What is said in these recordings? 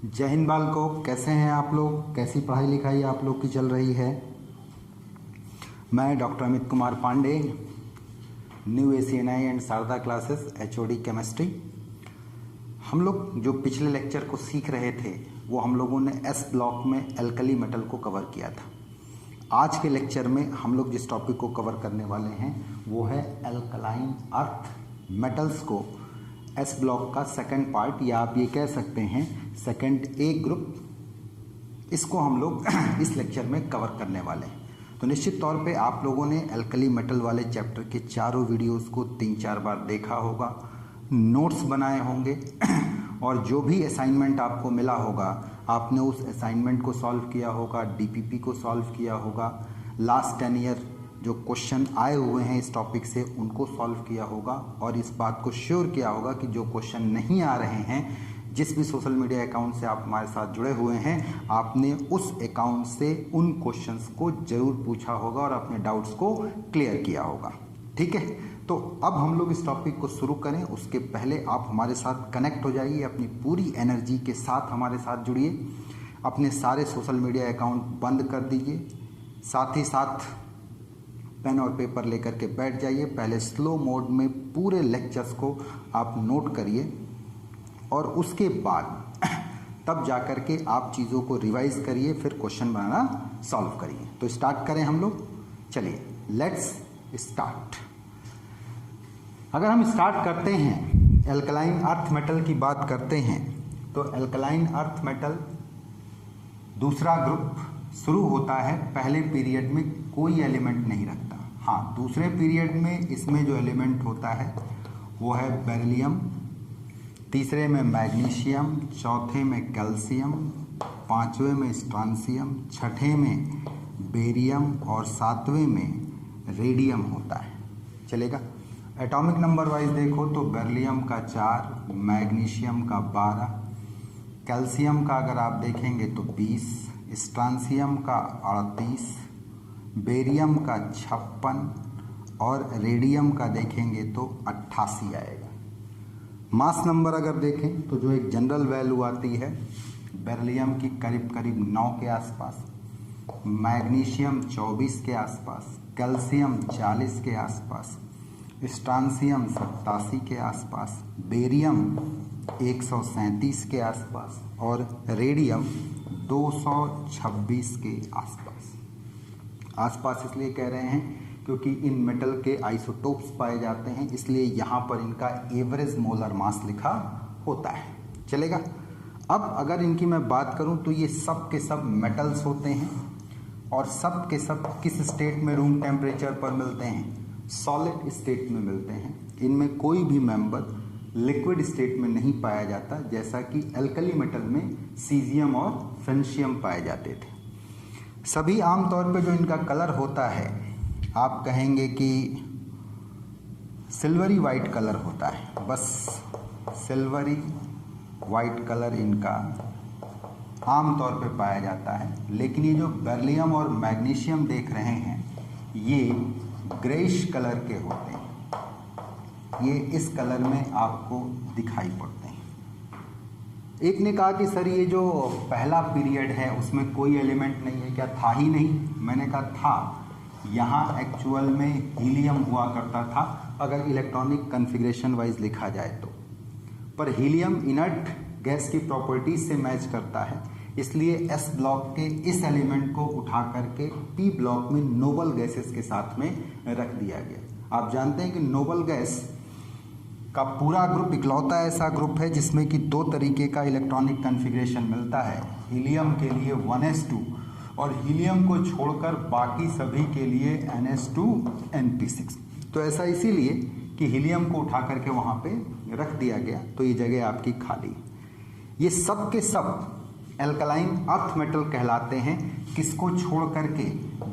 जय हिंद बालकों, कैसे हैं आप लोग? कैसी पढ़ाई लिखाई आप लोग की चल रही है? मैं doctor Amit Kumar Pandey, new ACNI and Sharda classes HOD chemistry. हम लोग जो पिछले लेक्चर को सीख रहे थे वो हम लोगों ने S ब्लॉक में एल्कली मेटल को कवर किया था। आज के लेक्चर में हम लोग जिस टॉपिक को कवर करने वाले हैं वो है एल्कलाइन अर्थ मेटल्स को S ब्लॉक का सेकंड पार्ट, या आप ये कह सकते हैं सेकंड A ग्रुप। इसको हम लोग इस लेक्चर में कवर करने वाले हैं। तो निश्चित तौर पे आप लोगों ने एल्कली मेटल वाले चैप्टर के चारों वीडियोस को 3-4 बार देखा होगा, नोट्स बनाए होंगे और जो भी असाइनमेंट आपको मिला होगा आपने उस असाइनमेंट को सॉल्व किया होगा, DPP को सॉल्व किया होगा, लास्ट 10 ईयर जो क्वेश्चन आए हुए हैं इस टॉपिक से उनको सॉल्व किया होगा और इस बात को श्योर किया होगा कि जो क्वेश्चन नहीं आ रहे हैं, जिस भी सोशल मीडिया अकाउंट से आप हमारे साथ जुड़े हुए हैं, आपने उस अकाउंट से उन क्वेश्चंस को ज़रूर पूछा होगा और अपने डाउट्स को क्लियर किया होगा। ठीक है, तो अब हम लोग इस टॉपिक को शुरू करें उसके पहले आप हमारे साथ कनेक्ट हो जाइए, अपनी पूरी एनर्जी के साथ हमारे साथ जुड़िए, अपने सारे सोशल मीडिया अकाउंट बंद कर दीजिए, साथ ही साथ पेन और पेपर लेकर के बैठ जाइए। पहले स्लो मोड में पूरे लेक्चर्स को आप नोट करिए और उसके बाद तब जाकर के आप चीज़ों को रिवाइज करिए, फिर क्वेश्चन बनाना सॉल्व करिए। तो स्टार्ट करें हम लोग, चलिए लेट्स स्टार्ट। अगर हम स्टार्ट करते हैं एल्कलाइन अर्थ मेटल की बात करते हैं तो एल्कलाइन अर्थ मेटल दूसरा ग्रुप शुरू होता है, पहले पीरियड में कोई एलिमेंट नहीं रखता। हाँ, दूसरे पीरियड में इसमें जो एलिमेंट होता है वो है बेरिलियम, तीसरे में मैग्नीशियम, चौथे में कैल्शियम, पांचवें में स्ट्रांसियम, छठे में बेरियम और सातवें में रेडियम होता है। चलेगा? एटॉमिक नंबर वाइज देखो तो बेरिलियम का 4, मैग्नीशियम का 12, कैल्शियम का अगर आप देखेंगे तो 20, स्ट्रांसियम का 38, बेरियम का 56 और रेडियम का देखेंगे तो 88 आएगा। मास नंबर अगर देखें तो जो एक जनरल वैल्यू आती है बेरिलियम की करीब करीब 9 के आसपास, मैग्नीशियम 24 के आसपास, कैल्शियम 40 के आसपास, स्ट्रांसियम 87 के आसपास, बेरियम 137 के आसपास और रेडियम 226 के आसपास। आसपास इसलिए कह रहे हैं क्योंकि इन मेटल के आइसोटोप्स पाए जाते हैं, इसलिए यहाँ पर इनका एवरेज मोलर मास लिखा होता है। चलेगा? अब अगर इनकी मैं बात करूँ तो ये सब के सब मेटल्स होते हैं और सब के सब किस स्टेट में रूम टेम्परेचर पर मिलते हैं? सॉलिड स्टेट में मिलते हैं। इनमें कोई भी मेंबर लिक्विड स्टेट में नहीं पाया जाता, जैसा कि एल्कली मेटल में सीजियम और फ्रेंशियम पाए जाते थे। सभी आमतौर पे जो इनका कलर होता है आप कहेंगे कि सिल्वरी वाइट कलर होता है, बस सिल्वरी वाइट कलर इनका आमतौर पे पाया जाता है। लेकिन ये जो बेरिलियम और मैग्नीशियम देख रहे हैं ये ग्रेइश कलर के होते हैं, ये इस कलर में आपको दिखाई पड़ते हैं। एक ने कहा कि सर ये जो पहला पीरियड है उसमें कोई एलिमेंट नहीं है क्या? था ही नहीं। मैंने कहा था, यहाँ एक्चुअल में हीलियम हुआ करता था अगर इलेक्ट्रॉनिक कन्फिग्रेशन वाइज लिखा जाए तो, पर हीलियम इनर्ट गैस की प्रॉपर्टीज से मैच करता है, इसलिए S ब्लॉक के इस एलिमेंट को उठा करके P ब्लॉक में नोबल गैसेस के साथ में रख दिया गया। आप जानते हैं कि नोबल गैस का पूरा ग्रुप इकलौता ऐसा ग्रुप है जिसमें कि 2 तरीके का इलेक्ट्रॉनिक कन्फिग्रेशन मिलता है। हीलियम के लिए 1s2 और हीलियम को छोड़कर बाकी सभी के लिए NH2 NP6। तो ऐसा इसीलिए कि हीलियम को उठा करके वहाँ पे रख दिया गया, तो ये जगह आपकी खाली। ये सब के सब एल्कलाइन अर्थ मेटल कहलाते हैं, किसको छोड़ करके?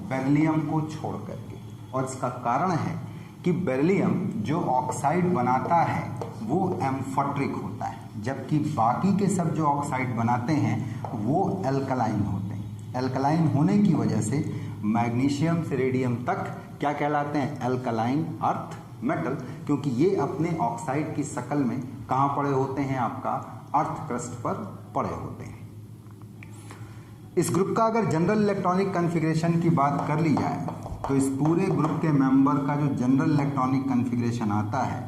बेरिलियम को छोड़ करके। और इसका कारण है कि बेरिलियम जो ऑक्साइड बनाता है वो एम्फोट्रिक होता है, जबकि बाकी के सब जो ऑक्साइड बनाते हैं वो एल्कलाइन होते हैं। एल्कलाइन होने की वजह से मैग्नीशियम से रेडियम तक क्या कहलाते हैं? एल्कलाइन अर्थ मेटल, क्योंकि ये अपने ऑक्साइड की शक्ल में कहाँ पड़े होते हैं? आपका अर्थ क्रस्ट पर पड़े होते हैं। इस ग्रुप का अगर जनरल इलेक्ट्रॉनिक कॉन्फ़िगरेशन की बात कर ली जाए तो इस पूरे ग्रुप के मेंबर का जो जनरल इलेक्ट्रॉनिक कॉन्फ़िगरेशन आता है,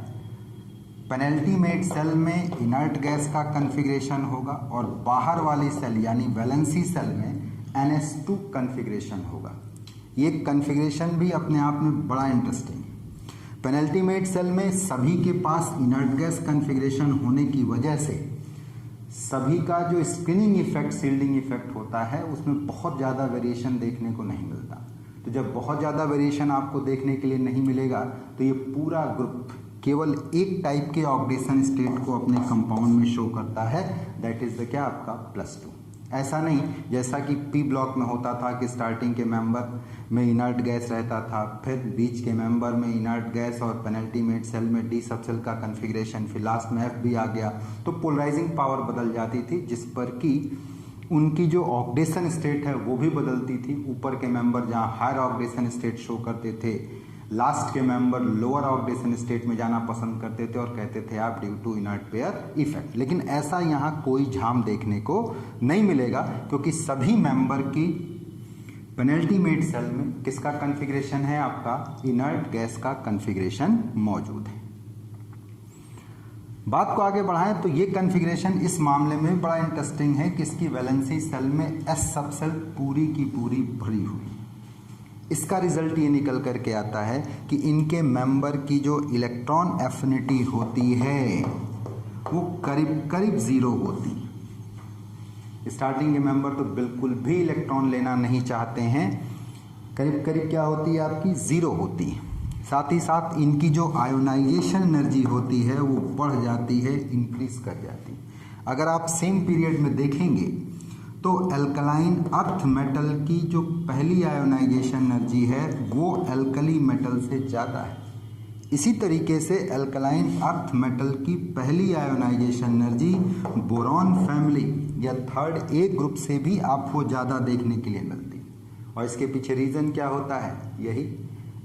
पेनल्टीमेट सेल में इनर्ट गैस का कॉन्फ़िगरेशन होगा और बाहर वाली सेल यानी वैलेंसी सेल में NH2 कॉन्फ़िगरेशन होगा। ये कॉन्फ़िगरेशन भी अपने आप में बड़ा इंटरेस्टिंग है। पेनल्टीमेट सेल में सभी के पास इनर्ट गैस कॉन्फ़िगरेशन होने की वजह से सभी का जो स्क्रीनिंग इफेक्ट, शील्डिंग इफेक्ट होता है, उसमें बहुत ज़्यादा वेरिएशन देखने को नहीं मिलता। तो जब बहुत ज़्यादा वेरिएशन आपको देखने के लिए नहीं मिलेगा तो ये पूरा ग्रुप केवल एक टाइप के ऑक्सीडेशन स्टेट को अपने कंपाउंड में शो करता है, दैट इज द क्या आपका +2। ऐसा नहीं जैसा कि पी ब्लॉक में होता था कि स्टार्टिंग के मेंबर में इनर्ट गैस रहता था, फिर बीच के मेंबर में इनर्ट गैस और पेनल्टीमेट सेल में डी सबसेल का कॉन्फ़िगरेशन, फिर लास्ट में एफ भी आ गया, तो पोलराइजिंग पावर बदल जाती थी जिस पर कि उनकी जो ऑक्सीडेशन स्टेट है वो भी बदलती थी। ऊपर के मेंबर जहाँ हायर ऑक्सीडेशन स्टेट शो करते थे, लास्ट के मेंबर लोअर ऑक्सीडेशन स्टेट में जाना पसंद करते थे और कहते थे आप due to inert pair effect. लेकिन ऐसा यहाँ कोई झाम देखने को नहीं मिलेगा क्योंकि सभी मेंबर की पेनल्टीमेट सेल में किसका कॉन्फ़िगरेशन है, आपका इनर्ट गैस का कॉन्फ़िगरेशन मौजूद है। बात को आगे बढ़ाएं तो ये कॉन्फ़िगरेशन इस मामले में बड़ा इंटरेस्टिंग है कि इसकी वैलेंसी सेल में एस सब सेल पूरी की पूरी भरी हुई। इसका रिजल्ट ये निकल करके आता है कि इनके मेंबर की जो इलेक्ट्रॉन एफिनिटी होती है वो करीब करीब 0 होती है। स्टार्टिंग के मेंबर तो बिल्कुल भी इलेक्ट्रॉन लेना नहीं चाहते हैं, करीब करीब क्या होती है आपकी 0 होती है। साथ ही साथ इनकी जो आयोनाइजेशन एनर्जी होती है वो बढ़ जाती है, इंक्रीज कर जाती है। अगर आप सेम पीरियड में देखेंगे तो एल्कलाइन अर्थ मेटल की जो पहली आयोनाइजेशन एनर्जी है वो एल्कली मेटल से ज़्यादा है। इसी तरीके से एल्कलाइन अर्थ मेटल की पहली आयोनाइजेशन एनर्जी बोरॉन फैमिली या थर्ड ए ग्रुप से भी आपको ज़्यादा देखने के लिए मिलती है। और इसके पीछे रीज़न क्या होता है, यही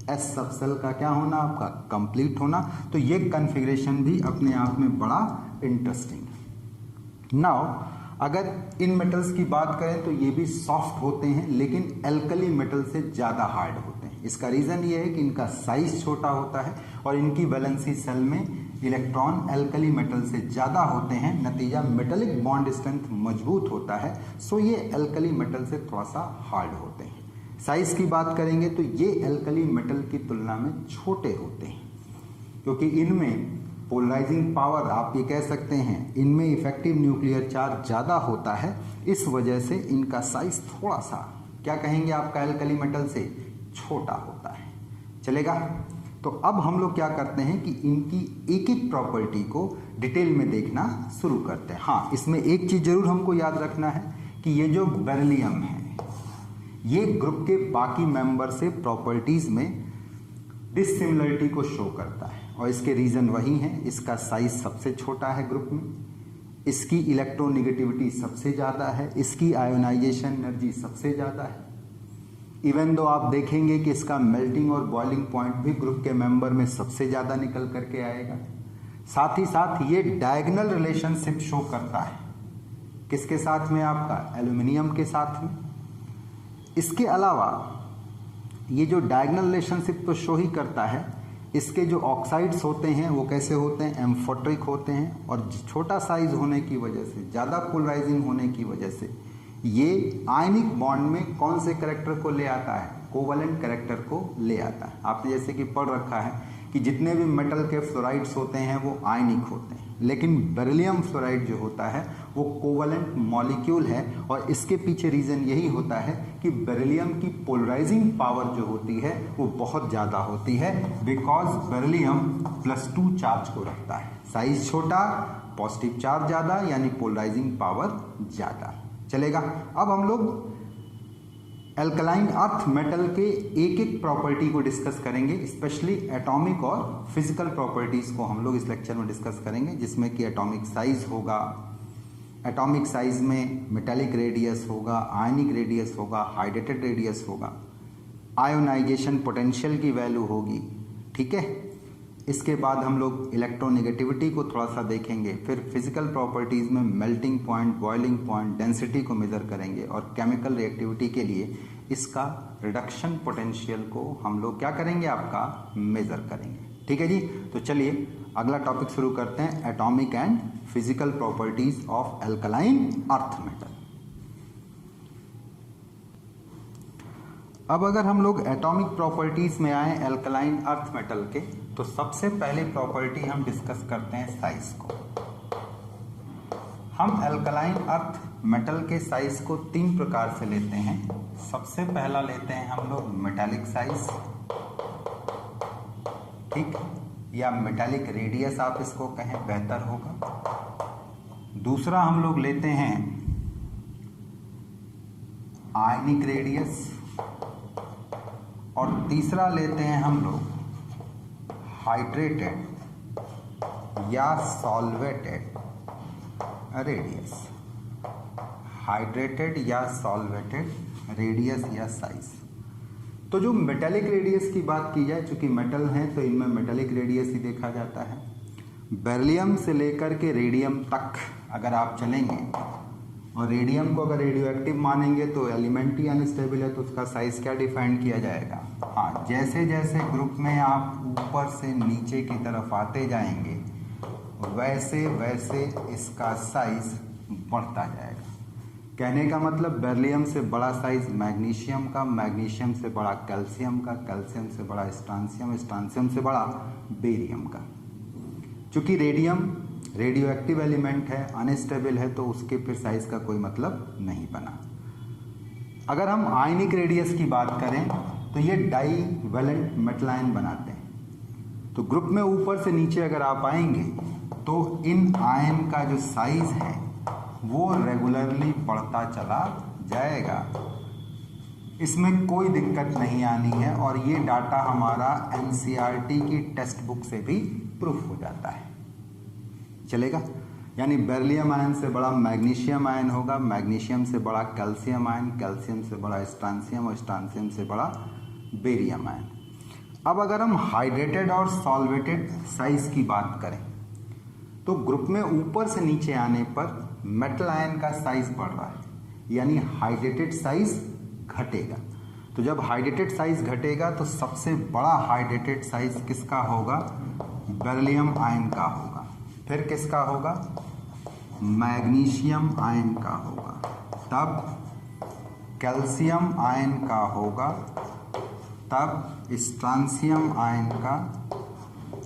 एस सबसेल का क्या होना, आपका कंप्लीट होना। तो ये कॉन्फ़िगरेशन भी अपने आप में बड़ा इंटरेस्टिंग है। नाउ अगर इन मेटल्स की बात करें तो ये भी सॉफ्ट होते हैं लेकिन एल्कली मेटल से ज़्यादा हार्ड होते हैं। इसका रीज़न ये है कि इनका साइज छोटा होता है और इनकी वैलेंसी सेल में इलेक्ट्रॉन एल्कली मेटल से ज़्यादा होते हैं। नतीजा मेटेलिक बॉन्ड स्ट्रेंथ मजबूत होता है, सो ये एल्कली मेटल से थोड़ा सा हार्ड होते हैं। साइज की बात करेंगे तो ये एल्कली मेटल की तुलना में छोटे होते हैं क्योंकि इनमें पोलराइजिंग पावर, आप ये कह सकते हैं इनमें इफेक्टिव न्यूक्लियर चार्ज ज़्यादा होता है। इस वजह से इनका साइज थोड़ा सा क्या कहेंगे आपका एल्कली मेटल से छोटा होता है। चलेगा। तो अब हम लोग क्या करते हैं कि इनकी एक एक प्रॉपर्टी को डिटेल में देखना शुरू करते हैं। हाँ, इसमें एक चीज़ जरूर हमको याद रखना है कि ये जो बेरिलियम है ये ग्रुप के बाकी मेंबर से प्रॉपर्टीज़ में डिसिमिलरिटी को शो करता है और इसके रीज़न वही हैं। इसका साइज सबसे छोटा है ग्रुप में, इसकी इलेक्ट्रोनेगेटिविटी सबसे ज़्यादा है, इसकी आयोनाइजेशन एनर्जी सबसे ज़्यादा है। इवन दो आप देखेंगे कि इसका मेल्टिंग और बॉइलिंग पॉइंट भी ग्रुप के मेंबर में सबसे ज़्यादा निकल करके आएगा। साथ ही साथ ये डायगोनल रिलेशनशिप शो करता है, किसके साथ में, आपका एल्यूमिनियम के साथ में। इसके अलावा ये जो डायगोनल रिलेशनशिप तो शो ही करता है, इसके जो ऑक्साइड्स होते हैं वो कैसे होते हैं, एम्फोट्रिक होते हैं और छोटा साइज होने की वजह से, ज़्यादा पोलराइजिंग होने की वजह से ये आयनिक बॉन्ड में कौन से कैरेक्टर को ले आता है, कोवलेंट कैरेक्टर को ले आता है। आपने जैसे कि पढ़ रखा है कि जितने भी मेटल के फ्लोराइड्स होते हैं वो आयनिक होते हैं, लेकिन बेरिलियम फ्लोराइड जो होता है वो कोवलेंट मॉलिक्यूल है। और इसके पीछे रीज़न यही होता है कि बेरिलियम की पोलराइजिंग पावर जो होती है वो बहुत ज़्यादा होती है, बिकॉज बेरिलियम +2 चार्ज को रखता है। साइज छोटा, पॉजिटिव चार्ज ज़्यादा, यानी पोलराइजिंग पावर ज़्यादा। चलेगा। अब हम लोग एल्कलाइन अर्थ मेटल के एक एक प्रॉपर्टी को डिस्कस करेंगे, स्पेशली एटॉमिक और फिजिकल प्रॉपर्टीज़ को हम लोग इस लेक्चर में डिस्कस करेंगे, जिसमें कि एटॉमिक साइज होगा, एटॉमिक साइज में मेटेलिक रेडियस होगा, आयनिक रेडियस होगा, हाइड्रेटेड रेडियस होगा, आयोनाइजेशन पोटेंशियल की वैल्यू होगी, ठीक है। इसके बाद हम लोग इलेक्ट्रोनेगेटिविटी को थोड़ा सा देखेंगे, फिर फिजिकल प्रॉपर्टीज़ में melting point, boiling point, density को मेज़र करेंगे और केमिकल रिएक्टिविटी के लिए इसका रिडक्शन पोटेंशियल को हम लोग क्या करेंगे, आपका मेज़र करेंगे। ठीक है जी। तो चलिए अगला टॉपिक शुरू करते हैं, atomic and physical properties of alkaline earth metal. अब अगर हम लोग एटॉमिक प्रॉपर्टीज में आए एल्कलाइन अर्थ मेटल के, तो सबसे पहले प्रॉपर्टी हम डिस्कस करते हैं साइज को। हम एल्कलाइन अर्थ मेटल के साइज को 3 प्रकार से लेते हैं। सबसे पहला लेते हैं हम लोग मेटालिक साइज, ठीक, या मेटालिक रेडियस आप इसको कहें बेहतर होगा। दूसरा हम लोग लेते हैं आयनिक रेडियस, और तीसरा लेते हैं हम लोग हाइड्रेटेड या सॉल्वेटेड रेडियस, हाइड्रेटेड या सॉल्वेटेड रेडियस या साइज। तो जो मेटालिक रेडियस की बात की जाए, चूंकि मेटल है तो इनमें मेटालिक रेडियस ही देखा जाता है। बेरिलियम से लेकर के रेडियम तक अगर आप चलेंगे, और रेडियम को अगर रेडियो एक्टिव मानेंगे तो एलिमेंट ही अनस्टेबल है, तो उसका साइज क्या डिफाइन किया जाएगा। हाँ, जैसे जैसे ग्रुप में आप ऊपर से नीचे की तरफ आते जाएंगे वैसे वैसे इसका साइज बढ़ता जाएगा। कहने का मतलब बेरिलियम से बड़ा साइज मैग्नीशियम का, मैग्नीशियम से बड़ा कैल्शियम का, कैल्शियम से बड़ा स्ट्रांसियम, स्ट्रांसियम से बड़ा बेरियम का। चूंकि रेडियम रेडियो एक्टिव एलिमेंट है, अनस्टेबल है, तो उसके फिर साइज का कोई मतलब नहीं बना। अगर हम आयनिक रेडियस की बात करें तो ये डाई वैलेंट मेटलाइन बनाते हैं। तो ग्रुप में ऊपर से नीचे अगर आप आएंगे तो इन आयन का जो साइज है वो रेगुलरली बढ़ता चला जाएगा, इसमें कोई दिक्कत नहीं आनी है। और ये डाटा हमारा एनसीईआरटी की टेक्स्ट बुक से भी प्रूफ हो जाता है, चलेगा। यानी बेरिलियम आयन से बड़ा मैग्नीशियम आयन होगा, मैग्नीशियम से बड़ा कैल्शियम आयन, कैल्शियम से बड़ा स्ट्रांसियम और स्ट्रांसियम से बड़ा बेरियम आयन। अब अगर हम हाइड्रेटेड और सॉल्वेटेड साइज की बात करें तो ग्रुप में ऊपर से नीचे आने पर मेटल आयन का साइज बढ़ रहा है, यानी हाइड्रेटेड साइज घटेगा। तो जब हाइड्रेटेड साइज घटेगा तो सबसे बड़ा हाइड्रेटेड साइज किसका होगा, बेरिलियम आयन का होगा। फिर किसका होगा, मैग्नीशियम आयन का होगा, तब कैल्शियम आयन का होगा, तब स्ट्रांसियम आयन का,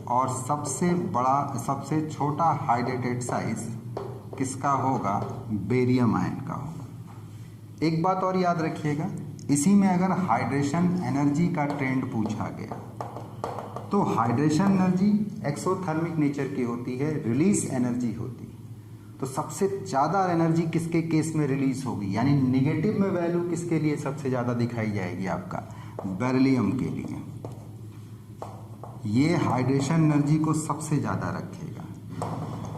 और सबसे बड़ा सबसे छोटा हाइड्रेटेड साइज किसका होगा, बेरियम आयन का होगा। एक बात और याद रखिएगा, इसी में अगर हाइड्रेशन एनर्जी का ट्रेंड पूछा गया तो हाइड्रेशन एनर्जी एक्सोथर्मिक नेचर की होती है, रिलीज एनर्जी होती है। तो सबसे ज़्यादा एनर्जी किसके केस में रिलीज होगी, यानी निगेटिव में वैल्यू किसके लिए सबसे ज़्यादा दिखाई जाएगी, आपका बेरिलियम के लिए। ये हाइड्रेशन एनर्जी को सबसे ज़्यादा रखेगा,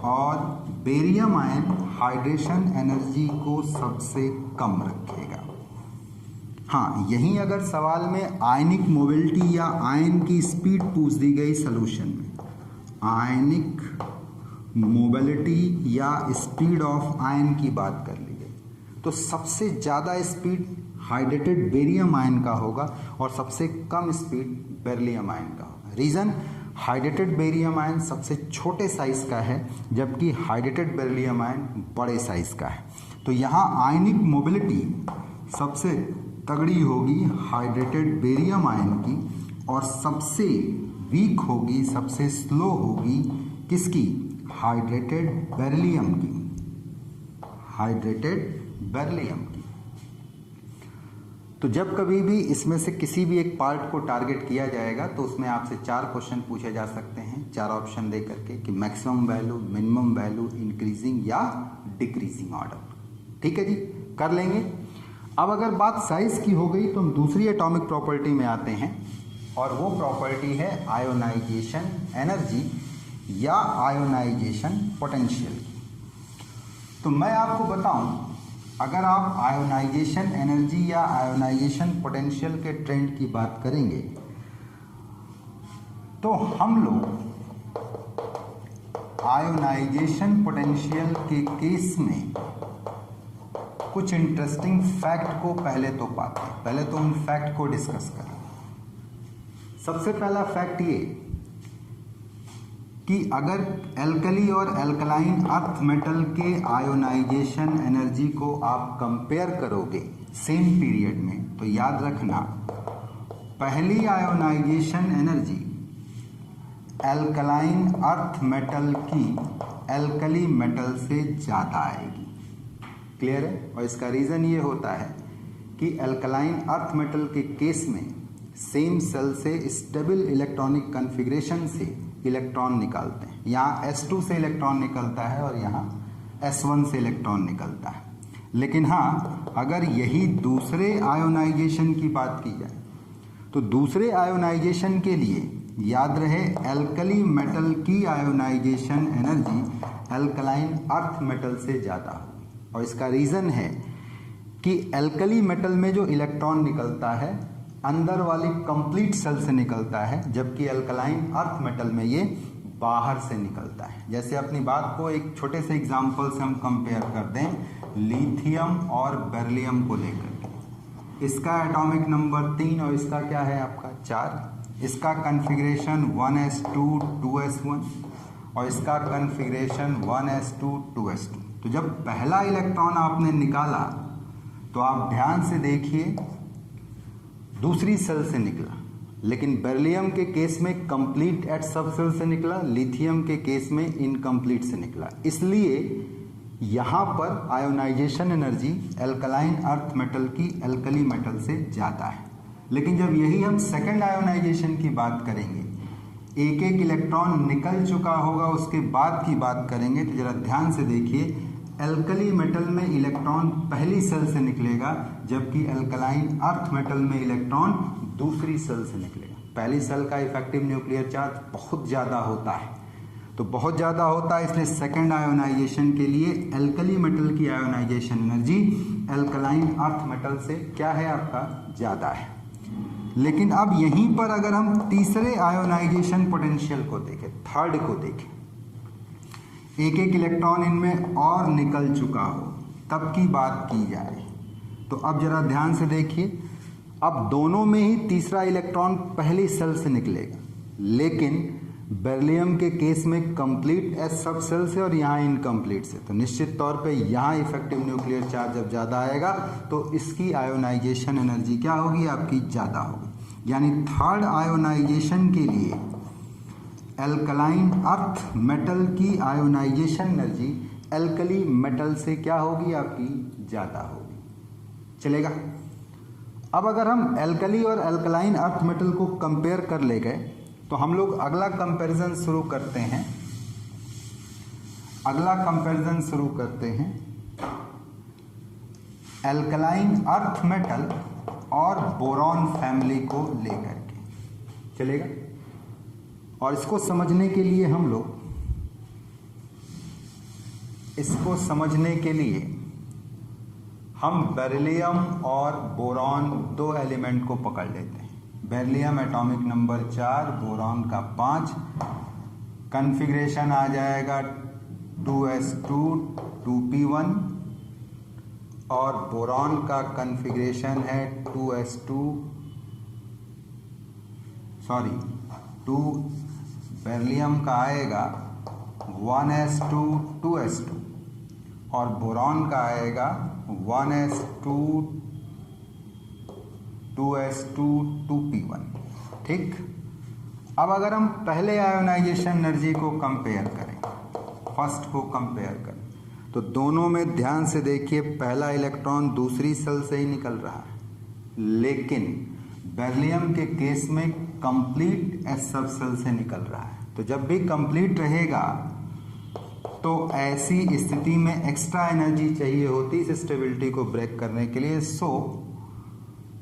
और बेरियम आयन हाइड्रेशन एनर्जी को सबसे कम रखेगा। हाँ, यहीं अगर सवाल में आयनिक मोबिलिटी या आयन की स्पीड पूछ दी गई सॉल्यूशन में, आयनिक मोबिलिटी या स्पीड ऑफ आयन की बात कर ली गई, तो सबसे ज़्यादा स्पीड हाइड्रेटेड बेरियम आयन का होगा और सबसे कम स्पीड बेरिलियम आयन का होगा। रीज़न, हाइड्रेटेड बेरियम आयन सबसे छोटे साइज का है, जबकि हाइड्रेटेड बेरिलियम आयन बड़े साइज का है। तो यहाँ आयनिक मोबिलिटी सबसे तगड़ी होगी हाइड्रेटेड बेरियम आयन की, और सबसे वीक होगी, सबसे स्लो होगी किसकी, हाइड्रेटेड बेरिलियम की, हाइड्रेटेड बेरिलियम की। तो जब कभी भी इसमें से किसी भी एक पार्ट को टारगेट किया जाएगा तो उसमें आपसे 4 क्वेश्चन पूछे जा सकते हैं, 4 ऑप्शन दे करके, कि maximum value, minimum value, increasing या डिक्रीजिंग ऑर्डर। ठीक है जी, कर लेंगे। अब अगर बात साइज की हो गई तो हम दूसरी एटॉमिक प्रॉपर्टी में आते हैं, और वो प्रॉपर्टी है आयोनाइजेशन एनर्जी या आयोनाइजेशन पोटेंशियल की। तो मैं आपको बताऊं, अगर आप आयोनाइजेशन एनर्जी या आयोनाइजेशन पोटेंशियल के ट्रेंड की बात करेंगे तो हम लोग आयोनाइजेशन पोटेंशियल के केस में कुछ इंटरेस्टिंग फैक्ट को पहले तो पाते हैं, पहले तो उन फैक्ट को डिस्कस करें। सबसे पहला फैक्ट ये कि अगर एल्कली और एल्कलाइन अर्थ मेटल के आयोनाइजेशन एनर्जी को आप कंपेयर करोगे सेम पीरियड में, तो याद रखना पहली ionisation energy alkaline earth metal की एल्कली मेटल से ज़्यादा आएगी। क्लियर है? और इसका रीज़न ये होता है कि एल्कलाइन अर्थ मेटल के केस में सेम सेल से स्टेबल इलेक्ट्रॉनिक कन्फिग्रेशन से इलेक्ट्रॉन निकालते हैं। यहाँ S2 से इलेक्ट्रॉन निकलता है और यहाँ S1 से इलेक्ट्रॉन निकलता है। लेकिन हाँ, अगर यही दूसरे आयोनाइजेशन की बात की जाए तो दूसरे आयोनाइजेशन के लिए याद रहे एल्कली मेटल की ionisation energy alkaline earth metal से ज़्यादा हो। और इसका रीज़न है कि एल्कली मेटल में जो इलेक्ट्रॉन निकलता है अंदर वाली कंप्लीट सेल से निकलता है, जबकि एल्कलाइन अर्थ मेटल में ये बाहर से निकलता है। जैसे अपनी बात को एक छोटे से एग्जाम्पल से हम कंपेयर कर दें लिथियम और बेरिलियम को लेकर के। इसका एटॉमिक नंबर 3 और इसका क्या है आपका 4। इसका कन्फिग्रेशन 1s2 2s1 और इसका कन्फिग्रेशन 1s2 2s2। तो जब पहला इलेक्ट्रॉन आपने निकाला तो आप ध्यान से देखिए दूसरी सेल से निकला, लेकिन बेरिलियम के केस में कंप्लीट एट सब सेल से निकला, लिथियम के केस में इनकम्प्लीट से निकला। इसलिए यहाँ पर ionisation energy alkaline earth metal की एल्कली मेटल से ज़्यादा है। लेकिन जब यही हम सेकेंड आयोनाइजेशन की बात करेंगे, एक एक इलेक्ट्रॉन निकल चुका होगा उसके बाद की बात करेंगे, तो जरा ध्यान से देखिए एल्कली मेटल में इलेक्ट्रॉन पहली सेल से निकलेगा, जबकि एल्कलाइन अर्थ मेटल में इलेक्ट्रॉन दूसरी सेल से निकलेगा। पहली सेल का इफेक्टिव न्यूक्लियर चार्ज बहुत ज़्यादा होता है, तो बहुत ज़्यादा होता है, इसलिए सेकेंड आयोनाइजेशन के लिए एल्कली मेटल की ionisation energy alkaline earth metal से क्या है आपका ज़्यादा है। लेकिन अब यहीं पर अगर हम तीसरे आयोनाइजेशन पोटेंशियल को देखें, थर्ड को देखें, एक एक इलेक्ट्रॉन इनमें और निकल चुका हो तब की बात की जाए, तो अब जरा ध्यान से देखिए, अब दोनों में ही तीसरा इलेक्ट्रॉन पहली सेल से निकलेगा, लेकिन बेरिलियम के केस में कंप्लीट एस सब सेल से और यहाँ इनकम्प्लीट से, तो निश्चित तौर पे यहाँ इफेक्टिव न्यूक्लियर चार्ज जब ज़्यादा आएगा तो इसकी आयोनाइजेशन एनर्जी क्या होगी आपकी ज़्यादा होगी। यानी थर्ड आयोनाइजेशन के लिए एल्कलाइन अर्थ मेटल की आयोनाइजेशन एनर्जी एल्कली मेटल से क्या होगी आपकी ज़्यादा होगी। चलेगा? अब अगर हम एल्कली और एल्कलाइन अर्थ मेटल को कंपेयर कर ले गए तो हम लोग अगला कंपैरिजन शुरू करते हैं। एल्कलाइन अर्थ मेटल और बोरॉन फैमिली को लेकर के। चलेगा? और इसको समझने के लिए हम बेरिलियम और बोरॉन दो एलिमेंट को पकड़ लेते हैं। बेरिलियम एटॉमिक नंबर 4, बोरॉन का 5, कन्फिग्रेशन आ जाएगा 2s2 2p1 और बोरॉन का कन्फिग्रेशन है 2 बेरिलियम का आएगा 1s2 2s2 और बोरॉन का आएगा 1s2 2s2 2p1। ठीक? अब अगर हम पहले आयोनाइजेशन एनर्जी को कंपेयर करें, फर्स्ट को कंपेयर करें, तो दोनों में ध्यान से देखिए पहला इलेक्ट्रॉन दूसरी सेल से ही निकल रहा है, लेकिन बेरिलियम के केस में कंप्लीट एस सब सेल से निकल रहा है। तो जब भी कंप्लीट रहेगा तो ऐसी स्थिति में एक्स्ट्रा एनर्जी चाहिए होती इस स्टेबिलिटी को ब्रेक करने के लिए। सो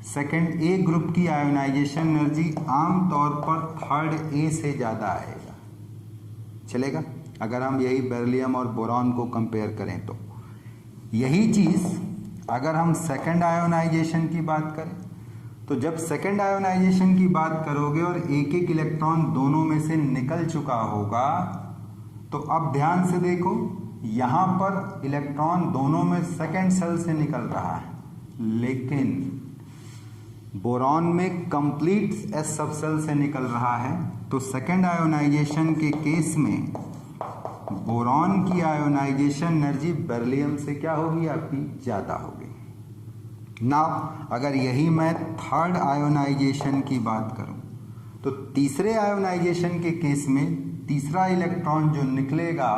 सेकेंड ए ग्रुप की आयोनाइजेशन एनर्जी आमतौर पर थर्ड ए से ज़्यादा आएगा। चलेगा? अगर हम यही बेरिलियम और बोरॉन को कंपेयर करें तो यही चीज़ अगर हम सेकेंड आयोनाइजेशन की बात करें तो जब सेकेंड आयोनाइजेशन की बात करोगे और एक एक इलेक्ट्रॉन दोनों में से निकल चुका होगा तो अब ध्यान से देखो, यहाँ पर इलेक्ट्रॉन दोनों में सेकेंड सेल से निकल रहा है, लेकिन बोरॉन में कंप्लीट एस सब सेल से निकल रहा है। तो सेकेंड आयोनाइजेशन के केस में बोरॉन की आयोनाइजेशन एनर्जी बेरिलियम से क्या होगी, आपकी ज़्यादा होगी ना। अगर यही मैं थर्ड आयोनाइजेशन की बात करूं, तो तीसरे आयोनाइजेशन के केस में तीसरा इलेक्ट्रॉन जो निकलेगा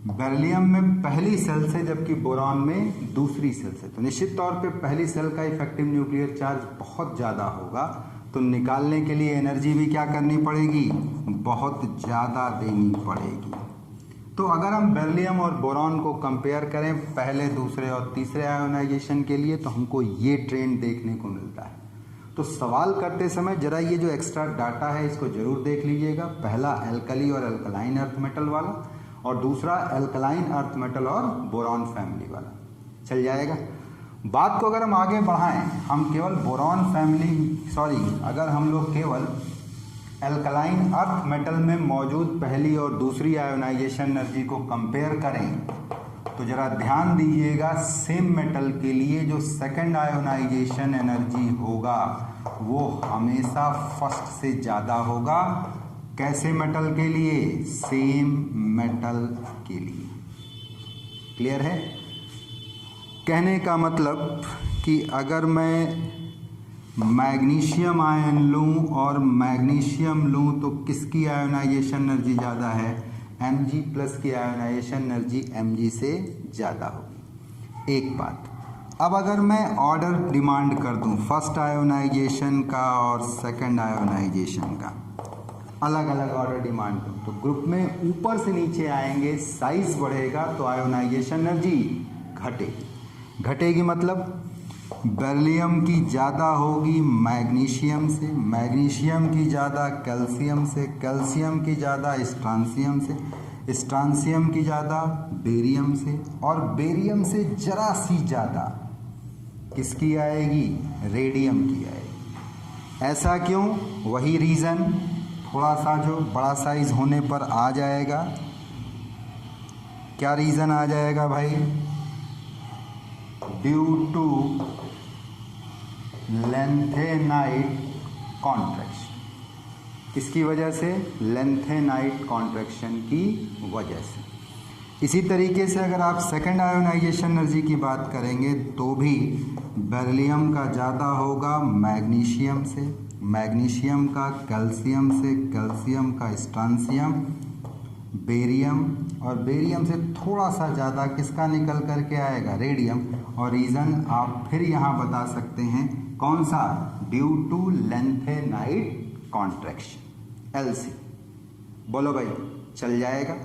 बेरिलियम में पहली सेल से, जबकि बोरॉन में दूसरी सेल से। तो निश्चित तौर पे पहली सेल का इफेक्टिव न्यूक्लियर चार्ज बहुत ज़्यादा होगा, तो निकालने के लिए एनर्जी भी क्या करनी पड़ेगी, बहुत ज़्यादा देनी पड़ेगी। तो अगर हम बेरिलियम और बोरॉन को कंपेयर करें पहले, दूसरे और तीसरे आयोनाइजेशन के लिए, तो हमको ये ट्रेंड देखने को मिलता है। तो सवाल करते समय जरा ये जो एक्स्ट्रा डाटा है इसको जरूर देख लीजिएगा। पहला एल्कली और एल्कलाइन अर्थ मेटल वाला, और दूसरा एल्कलाइन अर्थ मेटल और बोरॉन फैमिली वाला, चल जाएगा। बात को अगर हम आगे बढ़ाएं, हम केवल बोरॉन फैमिली अगर हम लोग केवल एल्कलाइन अर्थ मेटल में मौजूद पहली और दूसरी आयोनाइजेशन एनर्जी को कंपेयर करें, तो जरा ध्यान दीजिएगा, सेम मेटल के लिए जो सेकंड आयोनाइजेशन एनर्जी होगा वो हमेशा फर्स्ट से ज़्यादा होगा। कैसे मेटल के लिए, सेम मेटल के लिए। क्लियर है? कहने का मतलब कि अगर मैं मैग्नीशियम आयन लूँ और मैग्नीशियम लूँ तो किसकी आयोनाइजेशन एनर्जी ज़्यादा है, Mg प्लस की आयोनाइजेशन एनर्जी Mg से ज़्यादा होगी। एक बात। अब अगर मैं ऑर्डर डिमांड कर दूँ फर्स्ट आयोनाइजेशन का और सेकंड आयोनाइजेशन का, अलग अलग ऑर्डर डिमांड दूँ, तो ग्रुप में ऊपर से नीचे आएंगे, साइज बढ़ेगा तो आयोनाइजेशन एनर्जी घटेगी मतलब बेरिलियम की ज़्यादा होगी मैग्नीशियम से, मैग्नीशियम की ज़्यादा कैल्शियम से, कैल्शियम की ज़्यादा स्ट्रांसियम से, स्ट्रांसियम की ज़्यादा बेरियम से, और बेरियम से जरा सी ज़्यादा किसकी आएगी, रेडियम की आएगी। ऐसा क्यों? वही रीज़न, थोड़ा सा जो बड़ा साइज होने पर आ जाएगा। क्या रीज़न आ जाएगा भाई? Due to lanthanide contraction. किसकी वजह से? लेंथेनाइट कॉन्ट्रैक्शन की वजह से। इसी तरीके से अगर आप सेकंड आयोनाइजेशन एनर्जी की बात करेंगे तो भी बेरिलियम का ज़्यादा होगा मैग्नीशियम से, मैग्नीशियम का कैल्शियम से, कैल्शियम का स्ट्रांसियम, बेरियम, और बेरियम से थोड़ा सा ज़्यादा किसका निकल करके आएगा, रेडियम। और रीज़न आप फिर यहाँ बता सकते हैं, कौन सा? Due to lanthanide contraction, LC। बोलो भाई, चल जाएगा।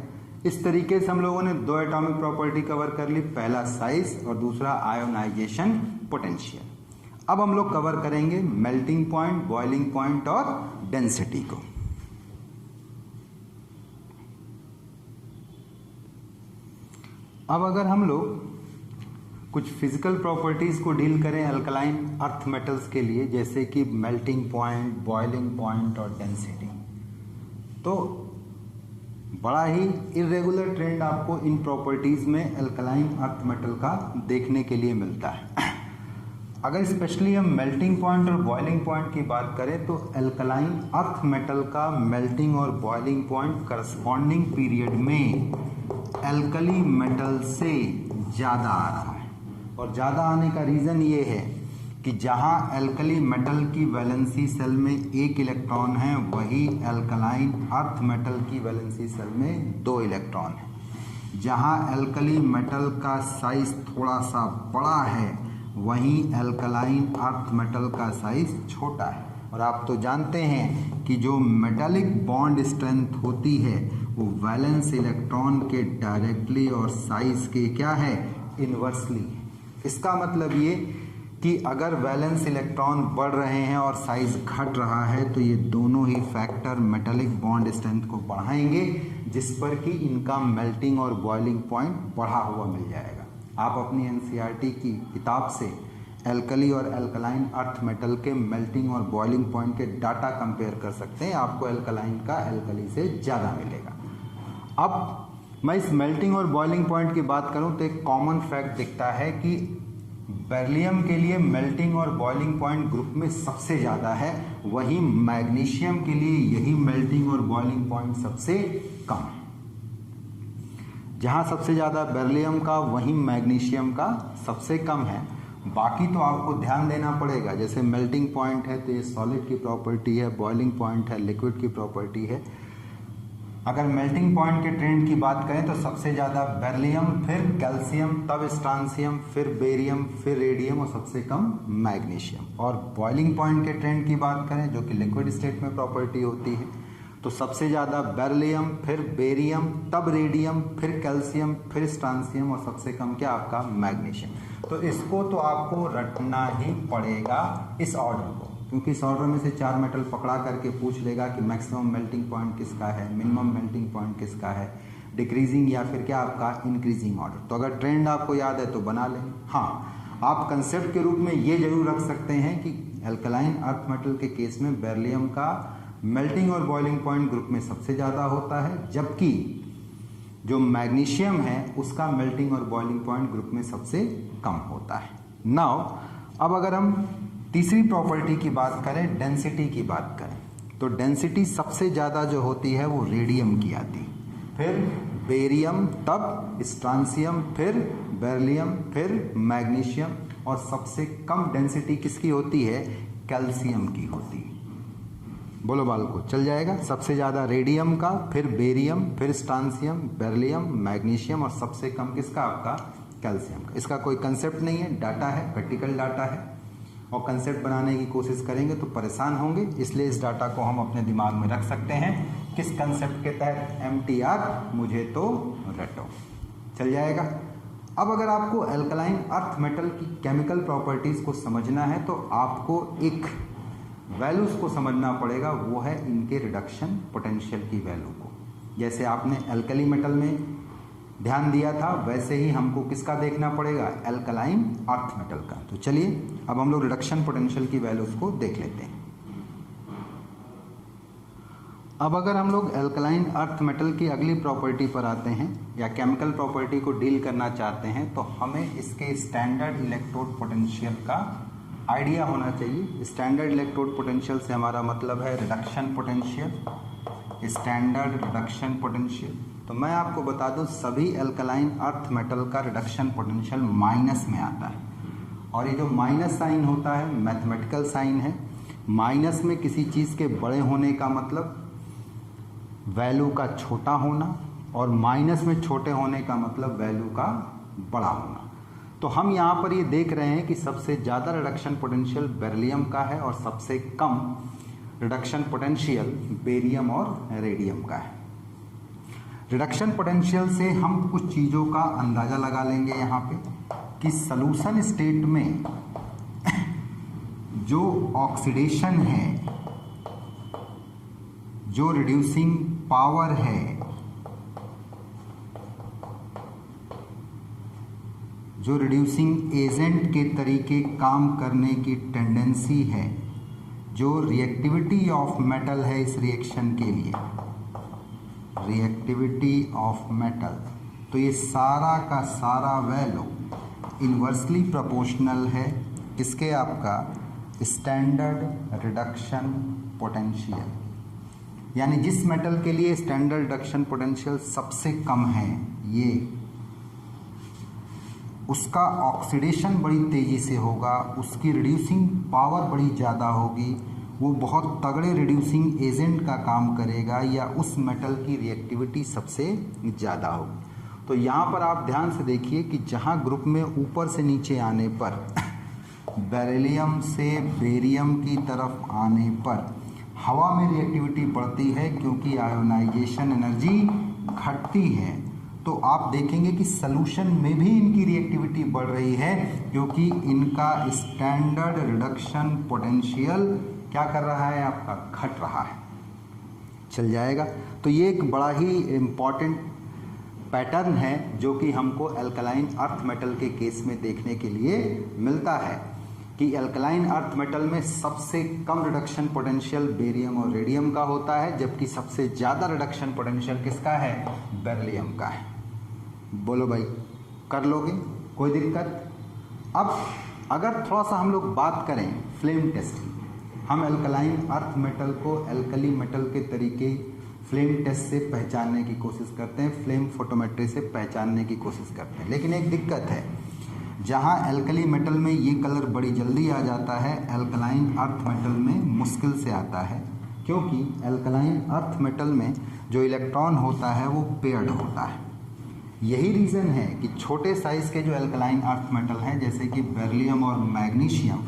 इस तरीके से हम लोगों ने दो एटॉमिक प्रॉपर्टी कवर कर ली, पहला साइज और दूसरा आयोनाइजेशन पोटेंशियल। अब हम लोग कवर करेंगे मेल्टिंग पॉइंट, बॉइलिंग पॉइंट और डेंसिटी को। अब अगर हम लोग कुछ फिजिकल प्रॉपर्टीज़ को डील करें अल्कलाइन अर्थ मेटल्स के लिए, जैसे कि मेल्टिंग पॉइंट, बॉइलिंग पॉइंट और डेंसिटी, तो बड़ा ही इरेगुलर ट्रेंड आपको इन प्रॉपर्टीज़ में अल्कलाइन अर्थ मेटल का देखने के लिए मिलता है। अगर स्पेशली हम मेल्टिंग पॉइंट और बॉइलिंग पॉइंट की बात करें तो अल्कलाइन अर्थ मेटल का मेल्टिंग और बॉइलिंग पॉइंट करस्पॉन्डिंग पीरियड में अल्कली मेटल से ज़्यादा आ रहा है। और ज़्यादा आने का रीज़न ये है कि जहाँ अल्कली मेटल की वैलेंसी सेल में एक इलेक्ट्रॉन है, वही अल्कलाइन अर्थ मेटल की वैलेंसी सेल में 2 इलेक्ट्रॉन है। जहाँ अल्कली मेटल का साइज थोड़ा सा बड़ा है, वहीं अल्कलाइन अर्थ मेटल का साइज छोटा है। और आप तो जानते हैं कि जो मेटालिक बॉन्ड स्ट्रेंथ होती है वो वैलेंस इलेक्ट्रॉन के डायरेक्टली और साइज के क्या है, इन्वर्सली। इसका मतलब ये कि अगर वैलेंस इलेक्ट्रॉन बढ़ रहे हैं और साइज घट रहा है तो ये दोनों ही फैक्टर मेटालिक बॉन्ड स्ट्रेंथ को बढ़ाएंगे, जिस पर कि इनका मेल्टिंग और बॉइलिंग पॉइंट बढ़ा हुआ मिल जाएगा। आप अपनी NCERT की किताब से एल्कली और अल्कलाइन अर्थ मेटल के मेल्टिंग और बॉइलिंग पॉइंट के डाटा कंपेयर कर सकते हैं। आपको अल्कलाइन का एल्कली से ज़्यादा मिलेगा। अब मैं इस मेल्टिंग और बॉइलिंग पॉइंट की बात करूं तो एक कॉमन फैक्ट दिखता है कि बेरिलियम के लिए मेल्टिंग और बॉइलिंग पॉइंट ग्रुप में सबसे ज़्यादा है, वहीं मैग्नीशियम के लिए यही मेल्टिंग और बॉइलिंग पॉइंट सबसे कम है। जहाँ सबसे ज़्यादा बेरिलियम का वहीं मैग्नीशियम का सबसे कम है। बाकी तो आपको ध्यान देना पड़ेगा, जैसे मेल्टिंग पॉइंट है तो ये सॉलिड की प्रॉपर्टी है, बॉइलिंग पॉइंट है लिक्विड की प्रॉपर्टी है। अगर मेल्टिंग पॉइंट के ट्रेंड की बात करें तो सबसे ज़्यादा बेरिलियम, फिर कैल्शियम, तब स्ट्रांसियम, फिर बेरियम, फिर रेडियम और सबसे कम मैग्नीशियम। और बॉइलिंग पॉइंट के ट्रेंड की बात करें जो कि लिक्विड स्टेट में प्रॉपर्टी होती है, तो सबसे ज़्यादा बेरिलियम, फिर बेरियम, तब रेडियम, फिर कैल्शियम, फिर स्ट्रांसियम और सबसे कम क्या आपका मैग्नीशियम। तो इसको तो आपको रटना ही पड़ेगा इस ऑर्डर को, क्योंकि इस ऑर्डर में से 4 मेटल पकड़ा करके पूछ लेगा कि मैक्सिमम मेल्टिंग पॉइंट किसका है, मिनिमम मेल्टिंग पॉइंट किसका है, डिक्रीजिंग या फिर क्या आपका इंक्रीजिंग ऑर्डर। तो अगर ट्रेंड आपको याद है तो बना लें। हाँ, आप कंसेप्ट के रूप में ये जरूर रख सकते हैं कि एल्कलाइन अर्थ मेटल के केस में बेरिलियम का मेल्टिंग और बॉइलिंग पॉइंट ग्रुप में सबसे ज़्यादा होता है, जबकि जो मैग्नीशियम है उसका मेल्टिंग और बॉइलिंग पॉइंट ग्रुप में सबसे कम होता है। नाउ अब अगर हम तीसरी प्रॉपर्टी की बात करें, डेंसिटी की बात करें, तो डेंसिटी सबसे ज़्यादा जो होती है वो रेडियम की आती है, फिर बेरियम, तब स्ट्रांसियम, फिर बेरिलियम, फिर मैग्नीशियम और सबसे कम डेंसिटी किसकी होती है, कैल्शियम की होती है। बोलो बालको, चल जाएगा। सबसे ज़्यादा रेडियम का, फिर बेरियम, फिर स्ट्रांसियम, बेरिलियम, मैग्नीशियम और सबसे कम किसका आपका कैल्शियम का। इसका कोई कंसेप्ट नहीं है, डाटा है, प्रैक्टिकल डाटा है, और कंसेप्ट बनाने की कोशिश करेंगे तो परेशान होंगे, इसलिए इस डाटा को हम अपने दिमाग में रख सकते हैं। किस कंसेप्ट के तहत, MTR मुझे तो रटो, चल जाएगा। अब अगर आपको एल्कलाइन अर्थ मेटल की केमिकल प्रॉपर्टीज़ को समझना है तो आपको एक वैल्यूज़ को समझना पड़ेगा, वो है इनके रिडक्शन पोटेंशियल की वैल्यू को। जैसे आपने एल्कली मेटल में ध्यान दिया था, वैसे ही हमको किसका देखना पड़ेगा, एल्कलाइन अर्थ मेटल का। तो चलिए अब हम लोग रिडक्शन पोटेंशियल की वैल्यूज़ को देख लेते हैं। अब अगर हम लोग एल्कलाइन अर्थ मेटल की अगली प्रॉपर्टी पर आते हैं या केमिकल प्रॉपर्टी को डील करना चाहते हैं, तो हमें इसके स्टैंडर्ड इलेक्ट्रोड पोटेंशियल का आइडिया होना चाहिए। स्टैंडर्ड इलेक्ट्रोड पोटेंशियल से हमारा मतलब है reduction potential, standard reduction potential. तो मैं आपको बता दूं, सभी एल्कलाइन अर्थ मेटल का रिडक्शन पोटेंशियल माइनस में आता है, और ये जो माइनस साइन होता है मैथमेटिकल साइन है। माइनस में किसी चीज़ के बड़े होने का मतलब वैल्यू का छोटा होना, और माइनस में छोटे होने का मतलब वैल्यू का बड़ा होना। तो हम यहाँ पर ये देख रहे हैं कि सबसे ज़्यादा रिडक्शन पोटेंशियल बेरिलियम का है और सबसे कम रिडक्शन पोटेंशियल बेरियम और रेडियम का है। रिडक्शन पोटेंशियल से हम कुछ चीज़ों का अंदाज़ा लगा लेंगे यहाँ पे कि सॉल्यूशन स्टेट में जो ऑक्सीडेशन है, जो रिड्यूसिंग पावर है, जो रिड्यूसिंग एजेंट के तरीके काम करने की टेंडेंसी है, जो रिएक्टिविटी ऑफ मेटल है इस रिएक्शन के लिए, रिएक्टिविटी ऑफ मेटल, तो ये सारा का सारा वैल्यू इन्वर्सली प्रोपोर्शनल है किसके, आपका स्टैंडर्ड रिडक्शन पोटेंशियल। यानी जिस मेटल के लिए स्टैंडर्ड रिडक्शन पोटेंशियल सबसे कम है, ये उसका ऑक्सीडेशन बड़ी तेज़ी से होगा, उसकी रिड्यूसिंग पावर बड़ी ज़्यादा होगी, वो बहुत तगड़े रिड्यूसिंग एजेंट का काम करेगा, या उस मेटल की रिएक्टिविटी सबसे ज़्यादा होगी। तो यहाँ पर आप ध्यान से देखिए कि जहाँ ग्रुप में ऊपर से नीचे आने पर बेरिलियम से बेरियम की तरफ आने पर हवा में रिएक्टिविटी बढ़ती है क्योंकि आयोनाइजेशन एनर्जी घटती है। तो आप देखेंगे कि सॉल्यूशन में भी इनकी रिएक्टिविटी बढ़ रही है क्योंकि इनका स्टैंडर्ड रिडक्शन पोटेंशियल क्या कर रहा है, आपका घट रहा है। चल जाएगा। तो ये एक बड़ा ही इम्पॉर्टेंट पैटर्न है जो कि हमको एल्कलाइन अर्थ मेटल के केस में देखने के लिए मिलता है कि एल्कलाइन अर्थ मेटल में सबसे कम रिडक्शन पोटेंशियल बेरियम और रेडियम का होता है, जबकि सबसे ज़्यादा रिडक्शन पोटेंशियल किसका है? बेरिलियम का है। बोलो भाई, कर लोगे? कोई दिक्कत? अब अगर थोड़ा सा हम लोग बात करें फ्लेम टेस्ट की, हम एल्कलाइन अर्थ मेटल को एल्कली मेटल के तरीके फ्लेम टेस्ट से पहचानने की कोशिश करते हैं, फ्लेम फोटोमेट्री से पहचानने की कोशिश करते हैं। लेकिन एक दिक्कत है, जहां एल्कली मेटल में ये कलर बड़ी जल्दी आ जाता है, एल्कलाइन अर्थ मेटल में मुश्किल से आता है, क्योंकि एल्कलाइन अर्थ मेटल में जो इलेक्ट्रॉन होता है वो पेयर्ड होता है। यही रीज़न है कि छोटे साइज़ के जो एल्कलाइन अर्थ मेटल हैं, जैसे कि बेरिलियम और मैग्नीशियम,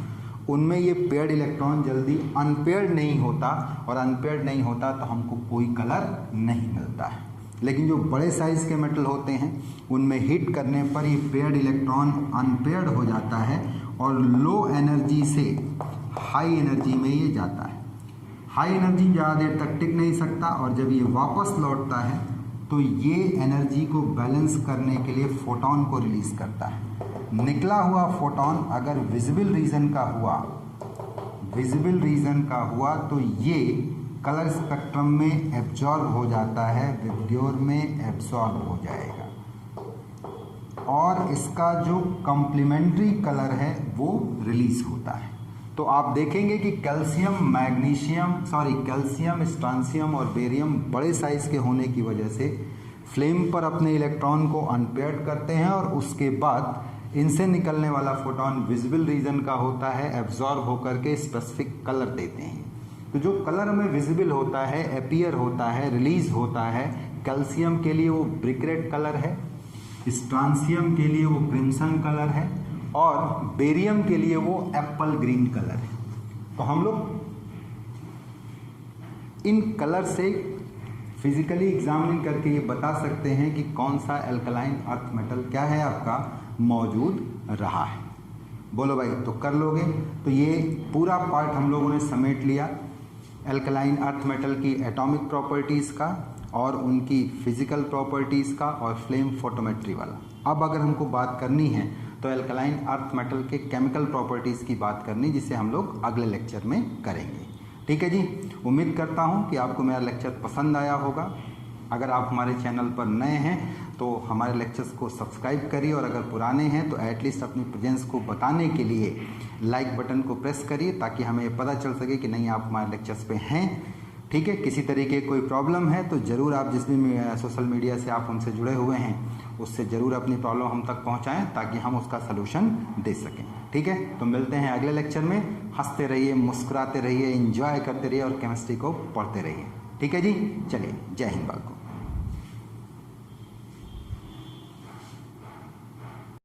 उनमें ये पेयर्ड इलेक्ट्रॉन जल्दी अनपेयर्ड नहीं होता, और अनपेयर्ड नहीं होता तो हमको कोई कलर नहीं मिलता है। लेकिन जो बड़े साइज़ के मेटल होते हैं उनमें हीट करने पर ये पेयर्ड इलेक्ट्रॉन अनपेयर्ड हो जाता है और लो एनर्जी से हाई एनर्जी में ये जाता है। हाई एनर्जी ज़्यादा देर तक टिक नहीं सकता, और जब ये वापस लौटता है तो ये एनर्जी को बैलेंस करने के लिए फोटोन को रिलीज़ करता है। निकला हुआ फोटोन अगर विजिबल रीजन का हुआ तो ये कलर स्पेक्ट्रम में एब्जॉर्ब हो जाता है, विब्ग्योर में एब्जॉर्ब हो जाएगा, और इसका जो कॉम्प्लीमेंट्री कलर है वो रिलीज होता है। तो आप देखेंगे कि कैल्शियम, स्ट्रांसियम और बेरियम बड़े साइज के होने की वजह से फ्लेम पर अपने इलेक्ट्रॉन को अनपेयर्ड करते हैं, और उसके बाद इनसे निकलने वाला फोटोन विजिबल रीजन का होता है, एब्जॉर्ब होकर के स्पेसिफिक कलर देते हैं। तो जो कलर में विजिबल होता है, अपीयर होता है, रिलीज होता है, कैल्शियम के लिए वो ब्रिक रेड कलर है, स्ट्रांसियम के लिए वो क्रिम्सन कलर है, और बेरियम के लिए वो एप्पल ग्रीन कलर है। तो हम लोग इन कलर से फिजिकली एग्जामिन करके ये बता सकते हैं कि कौन सा एल्कलाइन अर्थ मेटल क्या है आपका मौजूद रहा है। बोलो भाई, तो कर लोगे? तो ये पूरा पार्ट हम लोगों ने समेट लिया एल्कलाइन अर्थ मेटल की एटॉमिक प्रॉपर्टीज़ का और उनकी फिजिकल प्रॉपर्टीज़ का और फ्लेम फोटोमेट्री वाला। अब अगर हमको बात करनी है तो एल्कलाइन अर्थ मेटल के केमिकल प्रॉपर्टीज़ की बात करनी, जिसे हम लोग अगले लेक्चर में करेंगे। ठीक है जी, उम्मीद करता हूँ कि आपको मेरा लेक्चर पसंद आया होगा। अगर आप हमारे चैनल पर नए हैं तो हमारे लेक्चर्स को सब्सक्राइब करिए, और अगर पुराने हैं तो एटलीस्ट अपनी प्रेजेंस को बताने के लिए लाइक बटन को प्रेस करिए, ताकि हमें पता चल सके कि नहीं आप हमारे लेक्चर्स पे हैं। ठीक है, किसी तरीके कोई प्रॉब्लम है तो ज़रूर आप जिस भी सोशल मीडिया से आप हमसे जुड़े हुए हैं उससे ज़रूर अपनी प्रॉब्लम हम तक पहुंचाएं, ताकि हम उसका सलूशन दे सकें। ठीक है, तो मिलते हैं अगले लेक्चर में। हंसते रहिए, मुस्कुराते रहिए, एंजॉय करते रहिए और केमिस्ट्री को पढ़ते रहिए। ठीक है जी, चलिए, जय हिंद बाल को।